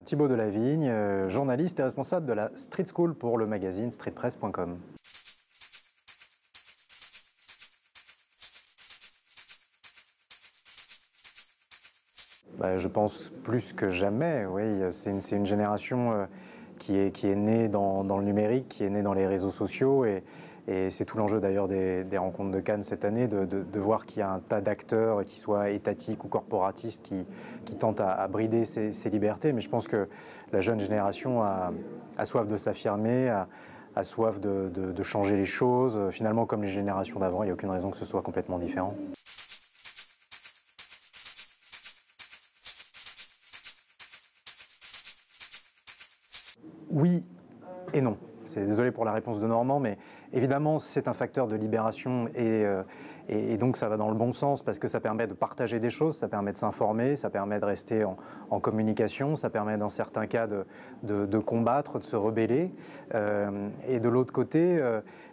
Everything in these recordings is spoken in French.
Thibaut Delavigne, journaliste et responsable de la Street School pour le magazine streetpress.com. Je pense plus que jamais, oui. C'est une génération qui est née dans le numérique, qui est née dans les réseaux sociaux et c'est tout l'enjeu d'ailleurs des rencontres de Cannes cette année, de voir qu'il y a un tas d'acteurs, qu'ils soient étatiques ou corporatistes, qui tentent à brider ces libertés. Mais je pense que la jeune génération a soif de s'affirmer, a soif de changer les choses. Finalement, comme les générations d'avant, il n'y a aucune raison que ce soit complètement différent. Oui et non. Désolé pour la réponse de Normand, mais évidemment c'est un facteur de libération et donc ça va dans le bon sens parce que ça permet de partager des choses, ça permet de s'informer, ça permet de rester en communication, ça permet dans certains cas de combattre, de se rebeller. Et de l'autre côté,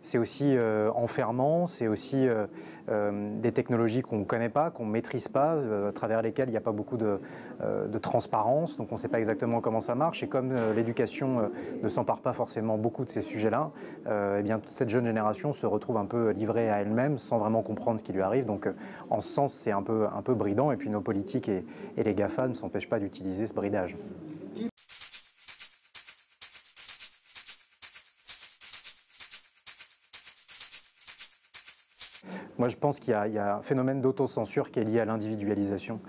c'est aussi enfermant, c'est aussi des technologies qu'on ne connaît pas, qu'on ne maîtrise pas, à travers lesquelles il n'y a pas beaucoup de transparence, donc on ne sait pas exactement comment ça marche. Et comme l'éducation ne s'empare pas forcément beaucoup de ces sujets-là, eh bien toute cette jeune génération se retrouve un peu livrée à elle-même sans vraiment comprendre ce qui lui arrive. Donc en ce sens, c'est un peu bridant. Et puis nos politiques et les GAFA ne s'empêchent pas d'utiliser ce bridage. Moi, je pense qu'il y a un phénomène d'autocensure qui est lié à l'individualisation.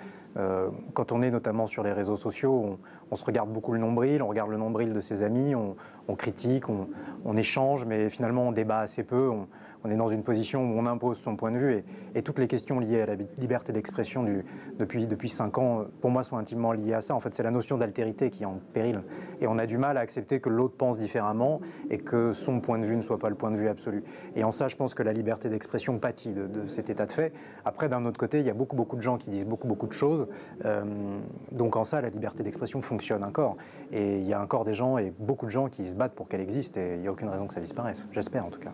Quand on est notamment sur les réseaux sociaux, on se regarde beaucoup le nombril, on regarde le nombril de ses amis, on critique, on échange, mais finalement on débat assez peu. On est dans une position où on impose son point de vue et toutes les questions liées à la liberté d'expression depuis 5 ans, pour moi, sont intimement liées à ça. En fait, c'est la notion d'altérité qui est en péril. Et on a du mal à accepter que l'autre pense différemment et que son point de vue ne soit pas le point de vue absolu. Et en ça, je pense que la liberté d'expression pâtit de cet état de fait. Après, d'un autre côté, il y a beaucoup de gens qui disent beaucoup de choses. Donc en ça, la liberté d'expression fonctionne encore. Et il y a encore des gens et beaucoup de gens qui se battent pour qu'elle existe et il n'y a aucune raison que ça disparaisse. J'espère en tout cas.